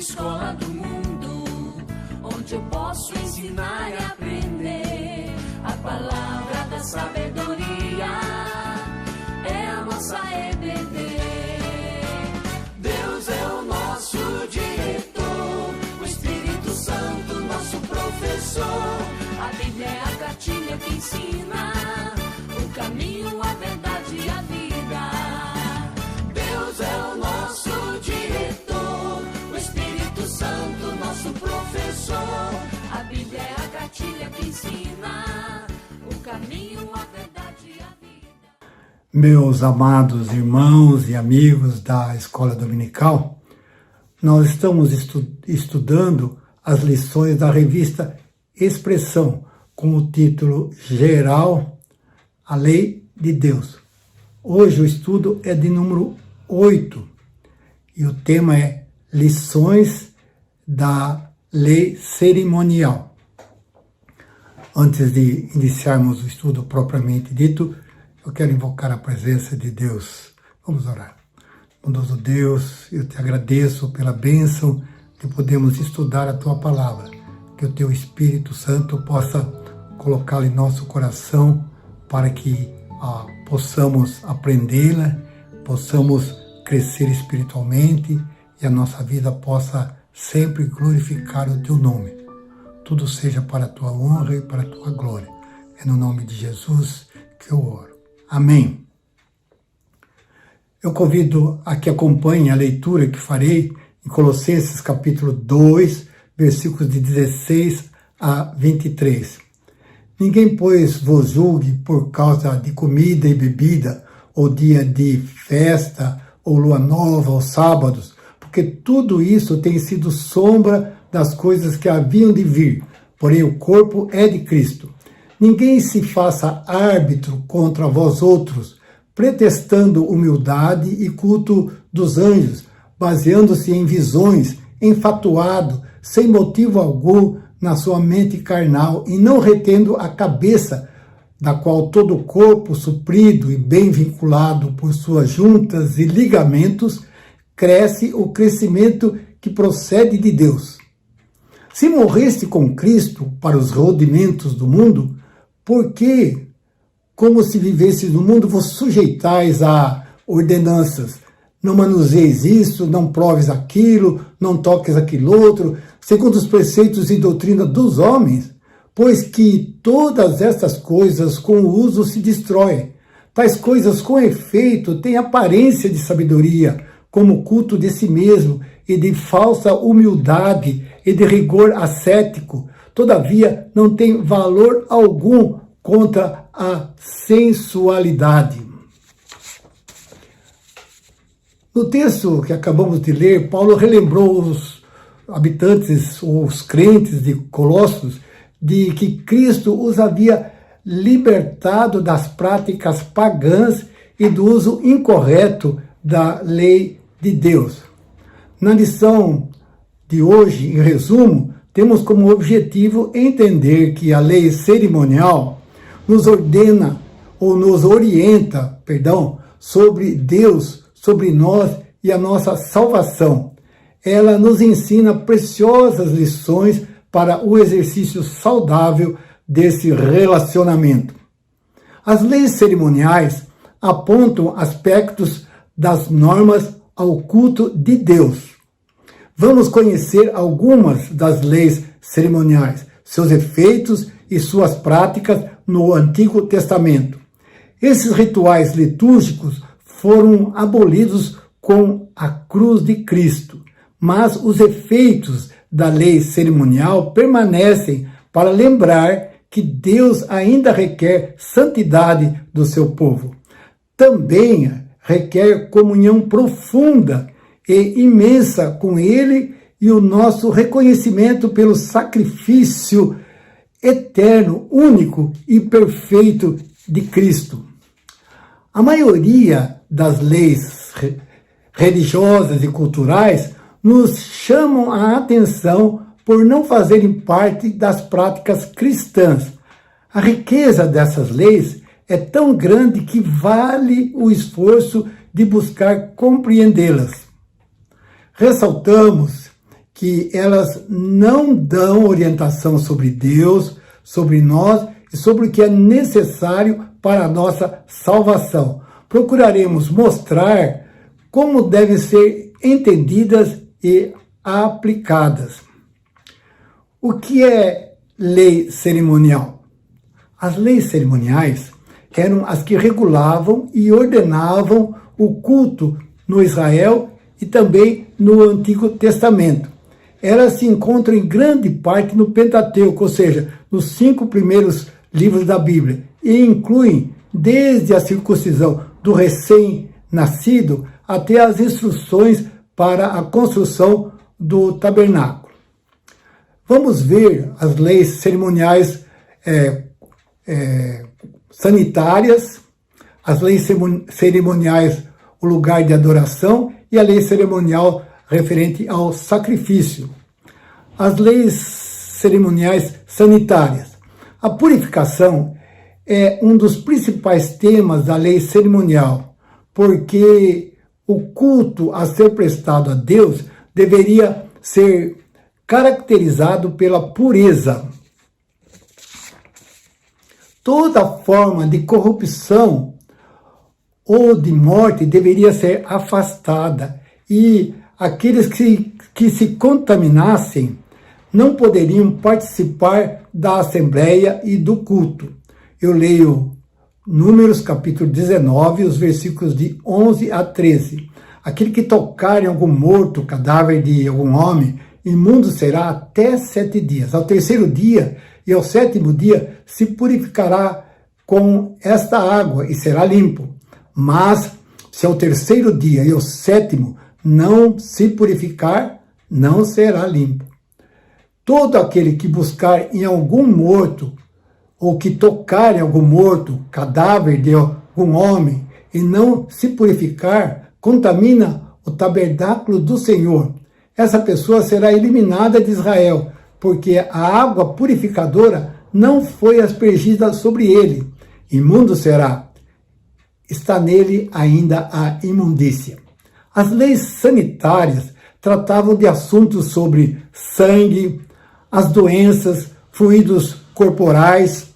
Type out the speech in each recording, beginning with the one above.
escola do mundo, onde eu posso ensinar e aprender. A palavra da sabedoria é a nossa EBD. Deus é o nosso diretor, o Espírito Santo nosso professor. A Bíblia é a cartilha que ensina o caminho, a verdade e a vida. Deus é o nosso diretor, o Espírito Santo nosso professor. A Bíblia é a cartilha que ensina o caminho, a verdade e a vida. Meus amados irmãos e amigos da Escola Dominical, nós estamos estudando as lições da revista Expressão, com o título geral, A Lei de Deus. Hoje o estudo é de número 8 e o tema é Lições da Lei Cerimonial. Antes de iniciarmos o estudo propriamente dito, eu quero invocar a presença de Deus. Vamos orar. Bondoso Deus, eu te agradeço pela bênção de podermos estudar a Tua Palavra, que o Teu Espírito Santo possa colocá-la em nosso coração para que possamos aprendê-la, possamos crescer espiritualmente e a nossa vida possa sempre glorificar o Teu nome. Tudo seja para a Tua honra e para a Tua glória. É no nome de Jesus que eu oro. Amém. Eu convido a que acompanhe a leitura que farei em Colossenses capítulo 2, versículos de 16 a 23. Ninguém, pois, vos julgue por causa de comida e bebida, ou dia de festa, ou lua nova, ou sábados, porque tudo isso tem sido sombra das coisas que haviam de vir, porém o corpo é de Cristo. Ninguém se faça árbitro contra vós outros, pretextando humildade e culto dos anjos, baseando-se em visões, enfatuado, sem motivo algum na sua mente carnal, e não retendo a cabeça, da qual todo o corpo, suprido e bem vinculado por suas juntas e ligamentos, cresce o crescimento que procede de Deus. Se morreste com Cristo para os rudimentos do mundo, por que, como se vivesse no mundo, vos sujeitais a ordenanças? Não manuseis isso, não proves aquilo, não toques aquilo outro, segundo os preceitos e doutrina dos homens, pois que todas estas coisas com o uso se destroem. Tais coisas com efeito têm aparência de sabedoria, como culto de si mesmo e de falsa humildade e de rigor ascético, todavia não tem valor algum contra a sensualidade. No texto que acabamos de ler, Paulo relembrou os habitantes, os crentes de Colossos, de que Cristo os havia libertado das práticas pagãs e do uso incorreto da lei de Deus. Na lição de hoje, em resumo, temos como objetivo entender que a lei cerimonial nos ordena ou nos orienta, sobre Deus, sobre nós e a nossa salvação. Ela nos ensina preciosas lições para o exercício saudável desse relacionamento. As leis cerimoniais apontam aspectos das normas ao culto de Deus. Vamos conhecer algumas das leis cerimoniais, seus efeitos e suas práticas no Antigo Testamento. Esses rituais litúrgicos foram abolidos com a cruz de Cristo, mas os efeitos da lei cerimonial permanecem para lembrar que Deus ainda requer santidade do seu povo. Também requer comunhão profunda e imensa com Ele e o nosso reconhecimento pelo sacrifício eterno, único e perfeito de Cristo. A maioria das leis religiosas e culturais nos chamam a atenção por não fazerem parte das práticas cristãs. A riqueza dessas leis é tão grande que vale o esforço de buscar compreendê-las. Ressaltamos que elas não dão orientação sobre Deus, sobre nós e sobre o que é necessário para a nossa salvação. Procuraremos mostrar como devem ser entendidas e aplicadas. O que é lei cerimonial? As leis cerimoniais eram as que regulavam e ordenavam o culto no Israel e também no Antigo Testamento. Elas se encontram em grande parte no Pentateuco, ou seja, nos 5 primeiros livros da Bíblia, e incluem desde a circuncisão do recém-nascido até as instruções para a construção do tabernáculo. Vamos ver as leis cerimoniais sanitárias, as leis cerimoniais, o lugar de adoração, e a lei cerimonial referente ao sacrifício. As leis cerimoniais sanitárias. A purificação é um dos principais temas da lei cerimonial, porque o culto a ser prestado a Deus deveria ser caracterizado pela pureza. Toda forma de corrupção ou de morte deveria ser afastada, e aqueles que se contaminassem não poderiam participar da assembleia e do culto. Eu leio Números capítulo 19, os versículos de 11 a 13. Aquele que tocar em algum morto, cadáver de algum homem, imundo será até 7 dias. Ao 3º dia e ao 7º dia se purificará com esta água e será limpo. Mas se ao 3º dia e ao 7º não se purificar, não será limpo. Todo aquele que buscar em algum morto, ou que tocar em algum morto, cadáver de algum homem, e não se purificar, contamina o tabernáculo do Senhor. Essa pessoa será eliminada de Israel, porque a água purificadora não foi aspergida sobre ele. Imundo será. Está nele ainda a imundícia. As leis sanitárias tratavam de assuntos sobre sangue, as doenças, fluidos corporais,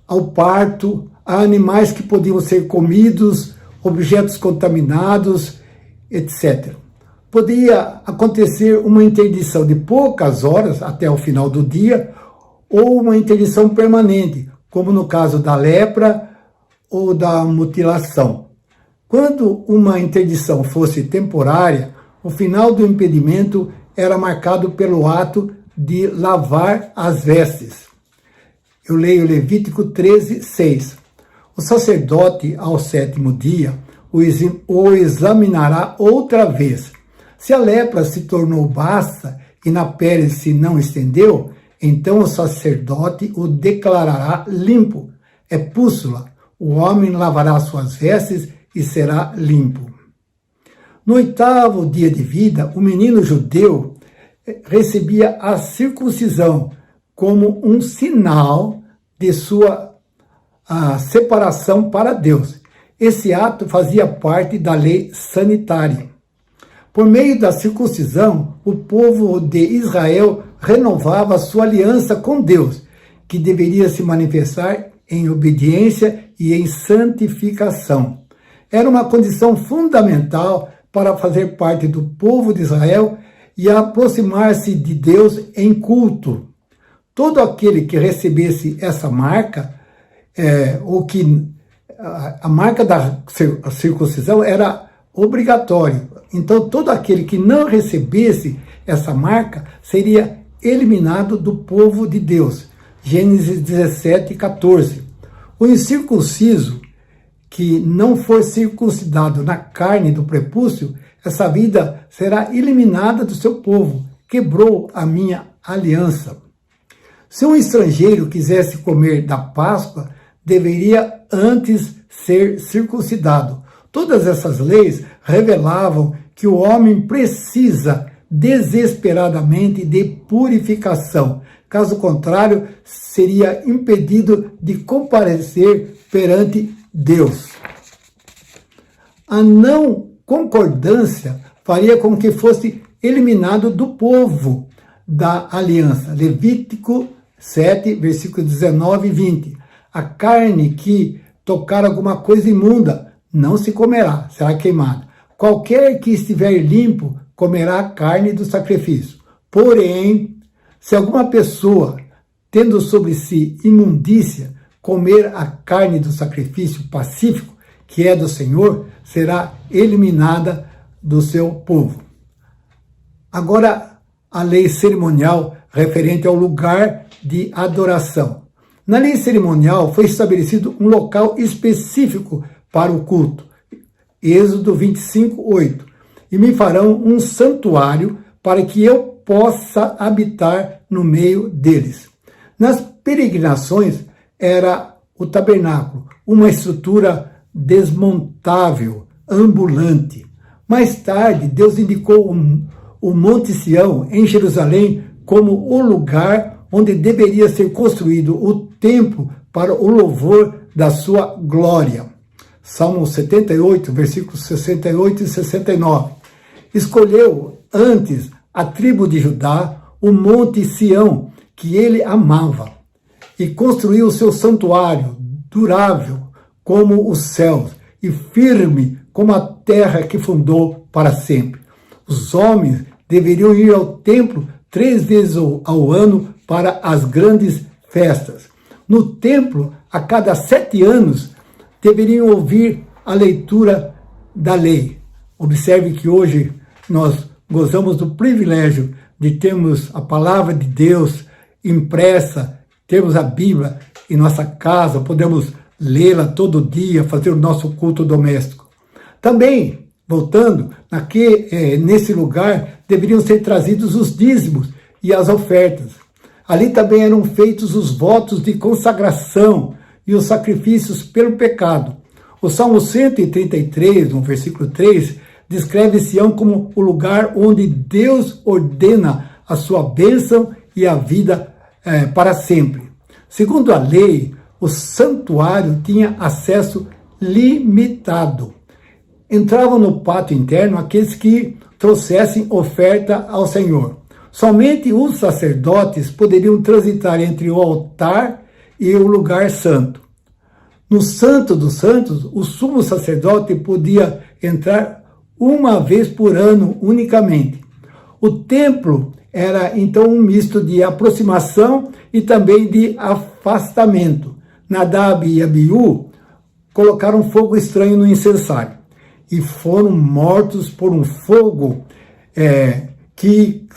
ao parto, a animais que podiam ser comidos, objetos contaminados, etc. Podia acontecer uma interdição de poucas horas até o final do dia, ou uma interdição permanente, como no caso da lepra ou da mutilação. Quando uma interdição fosse temporária, o final do impedimento era marcado pelo ato de lavar as vestes. Eu leio Levítico 13, 6. O sacerdote, ao 7º dia, o examinará outra vez. Se a lepra se tornou basta e na pele se não estendeu, então o sacerdote o declarará limpo. É pústula. O homem lavará suas vestes e será limpo. No 8º dia de vida, o menino judeu recebia a circuncisão como um sinal de sua separação para Deus. Esse ato fazia parte da lei sanitária. Por meio da circuncisão, o povo de Israel renovava sua aliança com Deus, que deveria se manifestar em obediência e em santificação. Era uma condição fundamental para fazer parte do povo de Israel e aproximar-se de Deus em culto. Todo aquele que recebesse essa marca, ou que a marca da circuncisão era obrigatório. Então, todo aquele que não recebesse essa marca seria eliminado do povo de Deus. Gênesis 17, 14. O incircunciso que não for circuncidado na carne do prepúcio, essa vida será eliminada do seu povo. Quebrou a minha aliança. Se um estrangeiro quisesse comer da Páscoa, deveria antes ser circuncidado. Todas essas leis revelavam que o homem precisa desesperadamente de purificação. Caso contrário, seria impedido de comparecer perante Deus. A não concordância faria com que fosse eliminado do povo da aliança. Levítico 7, versículos 19 e 20. A carne que tocar alguma coisa imunda não se comerá, será queimada. Qualquer que estiver limpo comerá a carne do sacrifício. Porém, se alguma pessoa, tendo sobre si imundícia, comer a carne do sacrifício pacífico, que é do Senhor, será eliminada do seu povo. Agora, a lei cerimonial referente ao lugar de adoração. Na lei cerimonial foi estabelecido um local específico para o culto. Êxodo 25, 8. E me farão um santuário para que eu possa habitar no meio deles. Nas peregrinações era o tabernáculo, uma estrutura desmontável, ambulante. Mais tarde, Deus indicou o Monte Sião, em Jerusalém, como o lugar onde deveria ser construído o templo para o louvor da sua glória. Salmo 78, versículos 68 e 69. Escolheu antes a tribo de Judá, o Monte Sião, que ele amava, e construiu o seu santuário, durável como os céus, e firme como a terra que fundou para sempre. Os homens deveriam ir ao templo 3 vezes ao ano para as grandes festas. No templo, a cada 7 anos, deveriam ouvir a leitura da lei. Observe que hoje nós gozamos do privilégio de termos a palavra de Deus impressa, termos a Bíblia em nossa casa, podemos lê-la todo dia, fazer o nosso culto doméstico. Também, voltando, nesse lugar deveriam ser trazidos os dízimos e as ofertas. Ali também eram feitos os votos de consagração e os sacrifícios pelo pecado. O Salmo 133, no versículo 3, descreve Sião como o lugar onde Deus ordena a sua bênção e a vida para sempre. Segundo a lei, o santuário tinha acesso limitado. Entravam no pátio interno aqueles que trouxessem oferta ao Senhor. Somente os sacerdotes poderiam transitar entre o altar e o lugar santo. No Santo dos Santos, o sumo sacerdote podia entrar uma vez por ano unicamente. O templo era então um misto de aproximação e também de afastamento. Nadab e Abiú colocaram fogo estranho no incensário e foram mortos por um fogo que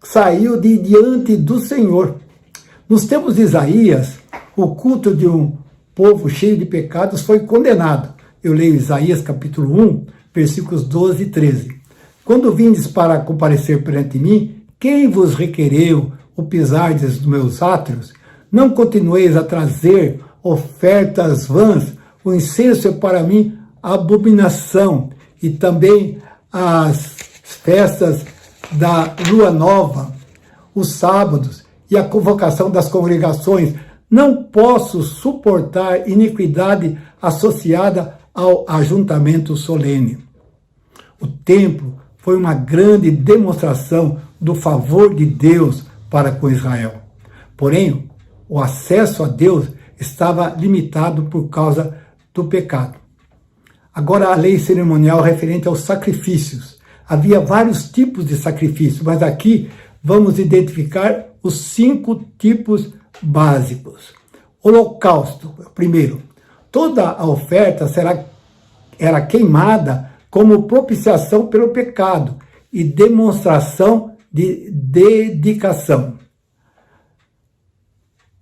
saiu de diante do Senhor. Nos tempos de Isaías, o culto de um povo cheio de pecados foi condenado. Eu leio Isaías capítulo 1, versículos 12 e 13. Quando vindes para comparecer perante mim, quem vos requereu o pisardes dos meus átrios? Não continueis a trazer ofertas vãs, o incenso é para mim abominação, e também as festas da lua nova, os sábados e a convocação das congregações. Não posso suportar iniquidade associada ao ajuntamento solene. O templo foi uma grande demonstração do favor de Deus para com Israel. Porém, o acesso a Deus estava limitado por causa do pecado. Agora, a lei cerimonial referente aos sacrifícios. Havia vários tipos de sacrifício, mas aqui vamos identificar os 5 tipos básicos. Holocausto, primeiro. Toda a oferta era queimada como propiciação pelo pecado e demonstração de dedicação.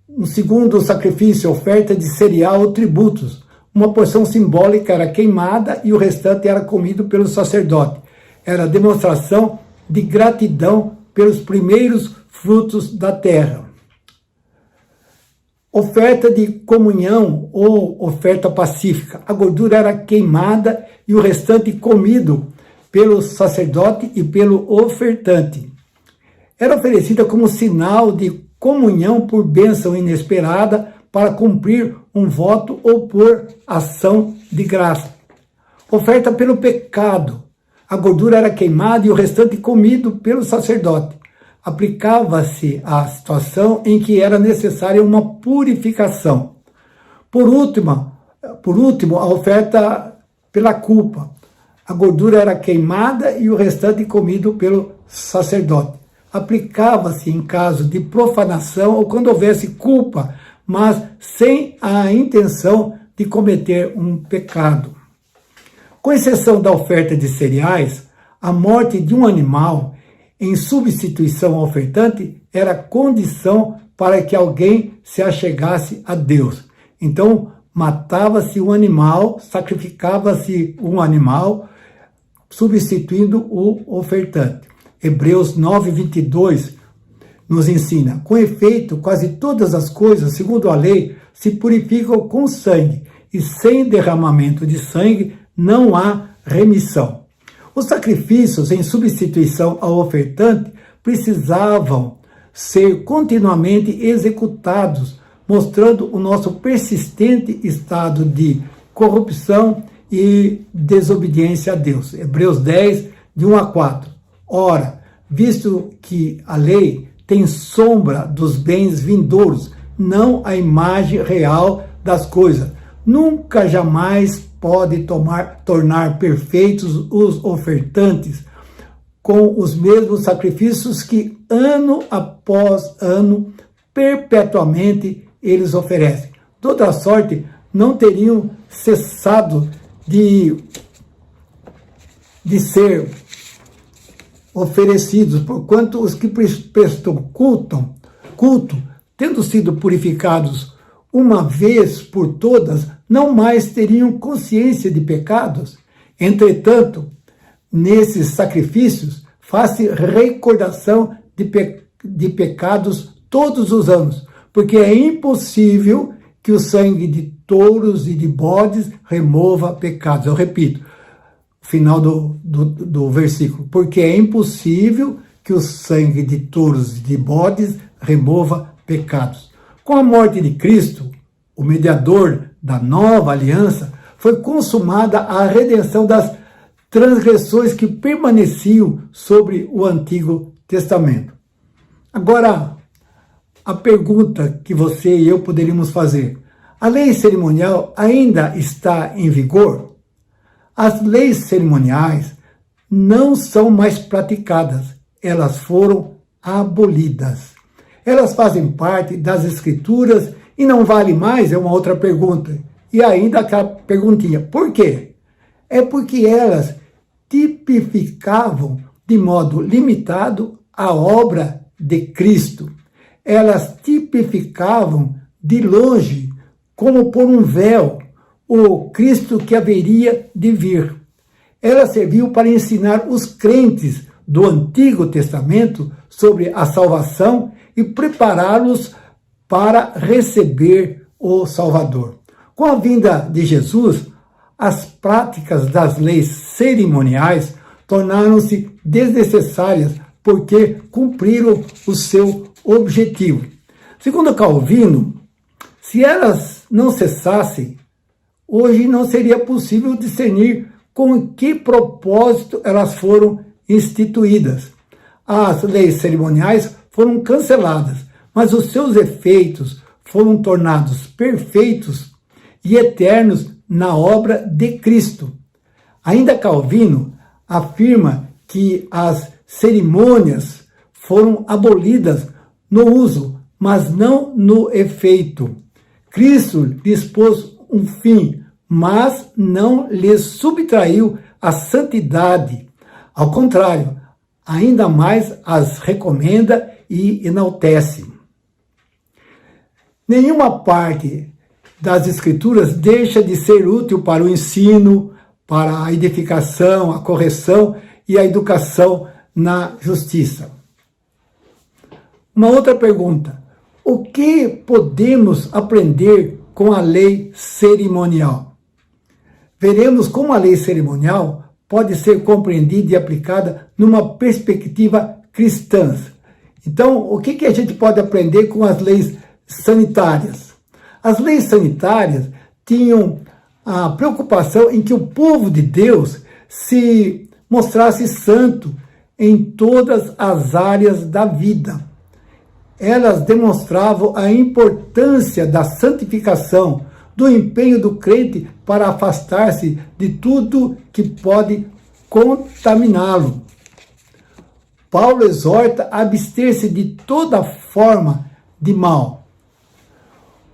Um segundo sacrifício, oferta de cereal ou tributos. Uma porção simbólica era queimada e o restante era comido pelo sacerdote. Era demonstração de gratidão pelos primeiros frutos da terra. Oferta de comunhão ou oferta pacífica. A gordura era queimada e o restante comido pelo sacerdote e pelo ofertante. Era oferecida como sinal de comunhão por bênção inesperada para cumprir um voto ou por ação de graça. Oferta pelo pecado. A gordura era queimada e o restante comido pelo sacerdote. Aplicava-se à situação em que era necessária uma purificação. Por último, a oferta pela culpa. A gordura era queimada e o restante comido pelo sacerdote. Aplicava-se em caso de profanação ou quando houvesse culpa, mas sem a intenção de cometer um pecado. Com exceção da oferta de cereais, a morte de um animal em substituição ao ofertante era condição para que alguém se achegasse a Deus. Então, matava-se um animal, sacrificava-se um animal, substituindo o ofertante. Hebreus 9:22 nos ensina: com efeito, quase todas as coisas, segundo a lei, se purificam com sangue, e sem derramamento de sangue não há remissão. Os sacrifícios em substituição ao ofertante precisavam ser continuamente executados, mostrando o nosso persistente estado de corrupção e desobediência a Deus. Hebreus 10, de 1 a 4. Ora, visto que a lei tem sombra dos bens vindouros, não a imagem real das coisas, nunca jamais pode tornar perfeitos os ofertantes com os mesmos sacrifícios que, ano após ano, perpetuamente eles oferecem. De outra sorte, não teriam cessado de ser oferecidos, porquanto os que prestam culto, tendo sido purificados uma vez por todas, não mais teriam consciência de pecados. Entretanto, nesses sacrifícios, faz-se recordação de pecados todos os anos, porque é impossível que o sangue de touros e de bodes remova pecados. Eu repito, final do versículo, porque é impossível que o sangue de touros e de bodes remova pecados. Com a morte de Cristo, o mediador da nova aliança, foi consumada a redenção das transgressões que permaneciam sobre o Antigo Testamento. Agora, a pergunta que você e eu poderíamos fazer: a lei cerimonial ainda está em vigor? As leis cerimoniais não são mais praticadas, elas foram abolidas. Elas fazem parte das Escrituras e não vale mais? É uma outra pergunta. E ainda aquela perguntinha: por quê? É porque elas tipificavam de modo limitado a obra de Cristo. Elas tipificavam de longe, como por um véu, o Cristo que haveria de vir. Ela serviu para ensinar os crentes do Antigo Testamento sobre a salvação e prepará-los para receber o Salvador. Com a vinda de Jesus, as práticas das leis cerimoniais tornaram-se desnecessárias porque cumpriram o seu objetivo. Segundo Calvino, se elas não cessassem, hoje não seria possível discernir com que propósito elas foram instituídas. As leis cerimoniais foram canceladas, mas os seus efeitos foram tornados perfeitos e eternos na obra de Cristo. Ainda Calvino afirma que as cerimônias foram abolidas no uso, mas não no efeito. Cristo lhes pôs um fim, mas não lhes subtraiu a santidade. Ao contrário, ainda mais as recomenda e enaltece. Nenhuma parte das Escrituras deixa de ser útil para o ensino, para a edificação, a correção e a educação na justiça. Uma outra pergunta: o que podemos aprender com a lei cerimonial? Veremos como a lei cerimonial pode ser compreendida e aplicada numa perspectiva cristã. Então, o que a gente pode aprender com as leis sanitárias? As leis sanitárias tinham a preocupação em que o povo de Deus se mostrar-se santo em todas as áreas da vida. Elas demonstravam a importância da santificação, do empenho do crente para afastar-se de tudo que pode contaminá-lo. Paulo exorta a abster-se de toda forma de mal.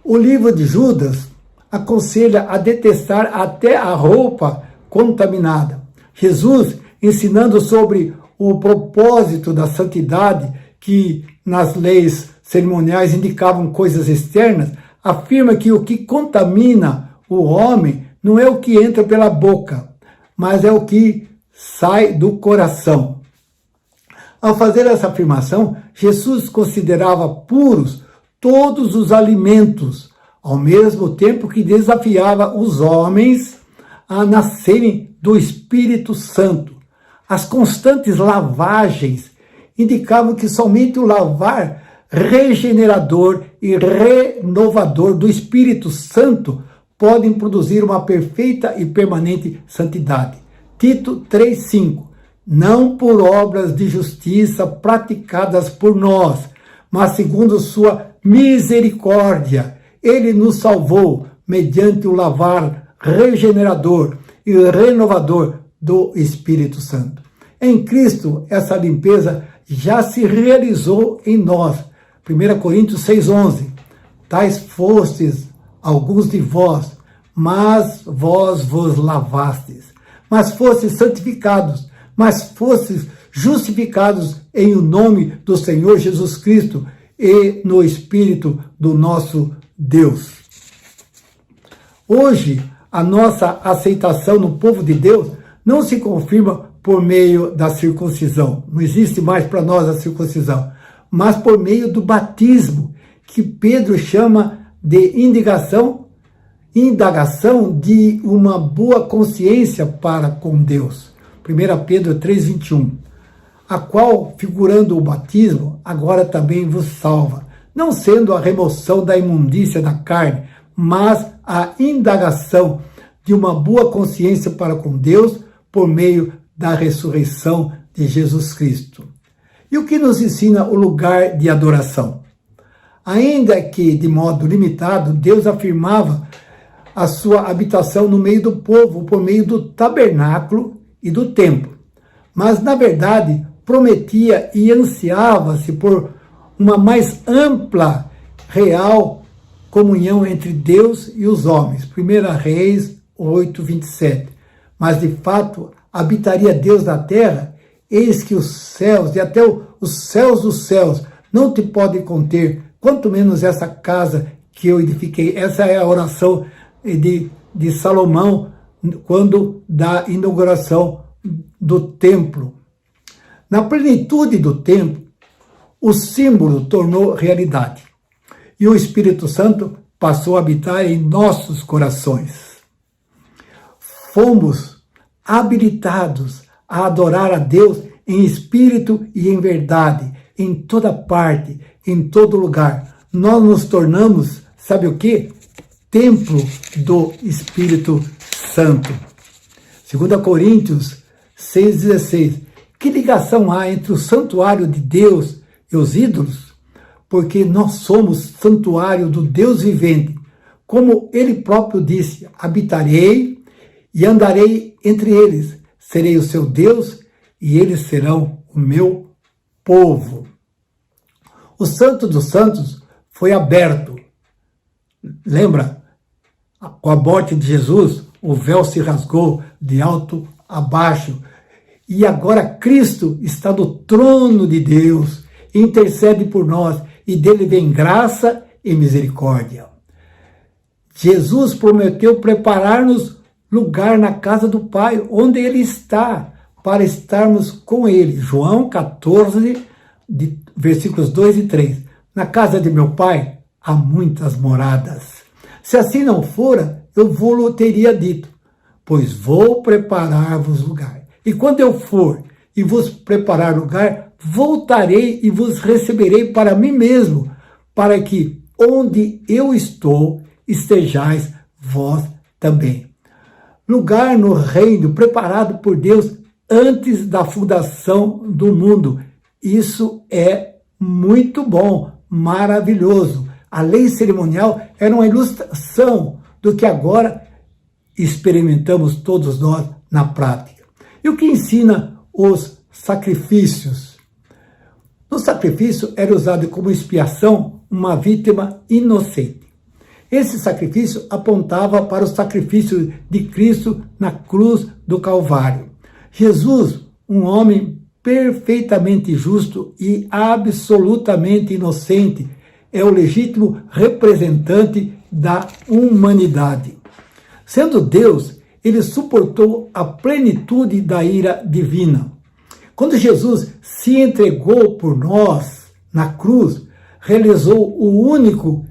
O livro de Judas aconselha a detestar até a roupa contaminada. Jesus, ensinando sobre o propósito da santidade, que nas leis cerimoniais indicavam coisas externas, afirma que o que contamina o homem não é o que entra pela boca, mas é o que sai do coração. Ao fazer essa afirmação, Jesus considerava puros todos os alimentos, ao mesmo tempo que desafiava os homens a nascerem do Espírito Santo. As constantes lavagens indicavam que somente o lavar regenerador e renovador do Espírito Santo podem produzir uma perfeita e permanente santidade. Tito 3,5. Não por obras de justiça praticadas por nós, mas segundo sua misericórdia. Ele nos salvou mediante o lavar regenerador e renovador do Espírito Santo. Em Cristo, essa limpeza já se realizou em nós. 1 Coríntios 6,11. Tais fostes alguns de vós, mas vós vos lavastes. Mas fostes santificados, mas fostes justificados em o nome do Senhor Jesus Cristo e no Espírito do nosso Deus. Hoje, a nossa aceitação no povo de Deus não se confirma por meio da circuncisão. Não existe mais para nós a circuncisão, mas por meio do batismo, que Pedro chama de indagação de uma boa consciência para com Deus. 1 Pedro 3,21. A qual, figurando o batismo, agora também vos salva, não sendo a remoção da imundícia da carne, mas a indagação de uma boa consciência para com Deus por meio da ressurreição de Jesus Cristo. E o que nos ensina o lugar de adoração? Ainda que de modo limitado, Deus afirmava a sua habitação no meio do povo por meio do tabernáculo e do templo. Mas, na verdade, prometia e ansiava-se por uma mais ampla, real comunhão entre Deus e os homens. 1 Reis 8:27. Mas, de fato, habitaria Deus na terra? Eis que os céus, e até os céus dos céus, não te podem conter, quanto menos essa casa que eu edifiquei. Essa é a oração de Salomão, quando da inauguração do templo. Na plenitude do tempo, o símbolo tornou realidade e o Espírito Santo passou a habitar em nossos corações. Fomos habilitados a adorar a Deus em espírito e em verdade, em toda parte, em todo lugar. Nós nos tornamos, sabe o quê? Templo do Espírito Santo. 2 Coríntios 6,16. Que ligação há entre o santuário de Deus e os ídolos? Porque nós somos santuário do Deus vivente. Como ele próprio disse, habitarei e andarei entre eles. Serei o seu Deus e eles serão o meu povo. O Santo dos Santos foi aberto. Lembra? Com a morte de Jesus, o véu se rasgou de alto a baixo. E agora Cristo está no trono de Deus, intercede por nós, e dele vem graça e misericórdia. Jesus prometeu preparar-nos lugar na casa do Pai, onde ele está, para estarmos com ele. João 14, versículos 2 e 3. Na casa de meu Pai há muitas moradas. Se assim não fora, eu vou-lo teria dito, pois vou preparar-vos lugar. E quando eu for e vos preparar lugar, voltarei e vos receberei para mim mesmo, para que onde eu estou, estejais vós também. Lugar no reino preparado por Deus antes da fundação do mundo. Isso é muito bom, maravilhoso. A lei cerimonial era uma ilustração do que agora experimentamos todos nós na prática. E o que ensina os sacrifícios? No sacrifício era usado como expiação uma vítima inocente. Esse sacrifício apontava para o sacrifício de Cristo na cruz do Calvário. Jesus, um homem perfeitamente justo e absolutamente inocente, é o legítimo representante da humanidade. Sendo Deus, ele suportou a plenitude da ira divina. Quando Jesus se entregou por nós na cruz, realizou o único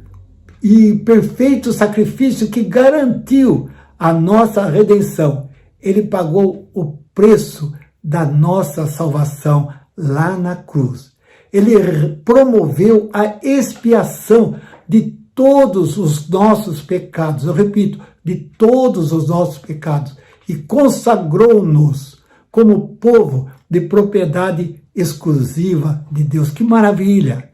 e perfeito sacrifício que garantiu a nossa redenção. Ele pagou o preço da nossa salvação lá na cruz. Ele promoveu a expiação de todos os nossos pecados, eu repito, de todos os nossos pecados, e consagrou-nos como povo de propriedade exclusiva de Deus. Que maravilha!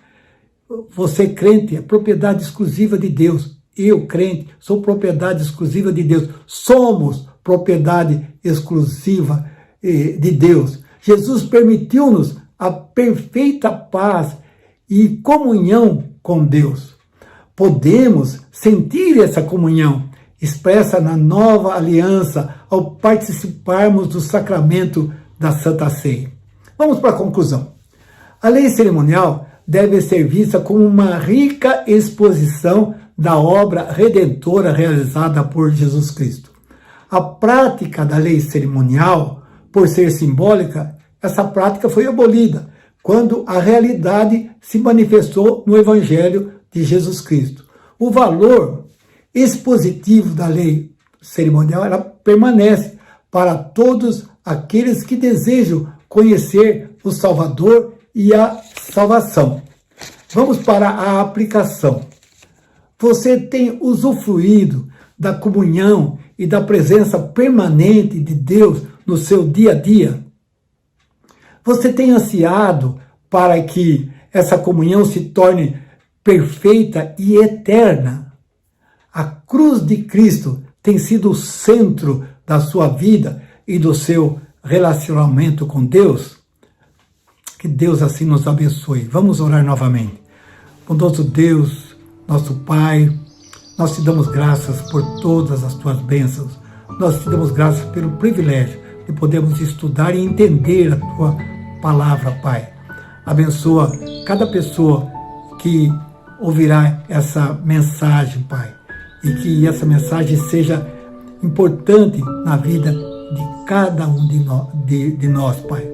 Você, crente, é propriedade exclusiva de Deus. Eu, crente, sou propriedade exclusiva de Deus. Somos propriedade exclusiva de Deus. Jesus permitiu-nos a perfeita paz e comunhão com Deus. Podemos sentir essa comunhão expressa na nova aliança ao participarmos do sacramento da Santa Ceia. Vamos para a conclusão. A lei cerimonial deve ser vista como uma rica exposição da obra redentora realizada por Jesus Cristo. A prática da lei cerimonial, por ser simbólica, essa prática foi abolida quando a realidade se manifestou no Evangelho de Jesus Cristo. O valor expositivo da lei cerimonial ela permanece para todos aqueles que desejam conhecer o Salvador e a salvação. Vamos para a aplicação. Você tem usufruído da comunhão e da presença permanente de Deus no seu dia a dia? Você tem ansiado para que essa comunhão se torne perfeita e eterna? A cruz de Cristo tem sido o centro da sua vida e do seu relacionamento com Deus? Que Deus assim nos abençoe. Vamos orar novamente. Bondoso Deus, nosso Pai, nós te damos graças por todas as tuas bênçãos. Nós te damos graças pelo privilégio de podermos estudar e entender a tua palavra, Pai. Abençoa cada pessoa que ouvirá essa mensagem, Pai. E que essa mensagem seja importante na vida de cada um de nós, Pai.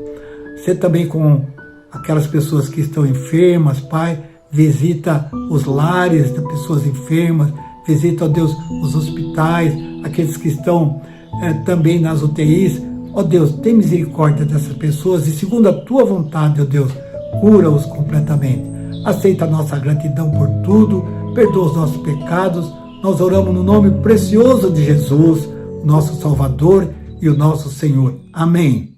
Você também com aquelas pessoas que estão enfermas, Pai, visita os lares de pessoas enfermas, visita, ó Deus, os hospitais, aqueles que estão também nas UTIs. Ó Deus, tem misericórdia dessas pessoas e segundo a tua vontade, ó Deus, cura-os completamente. Aceita a nossa gratidão por tudo, perdoa os nossos pecados. Nós oramos no nome precioso de Jesus, nosso Salvador e o nosso Senhor. Amém.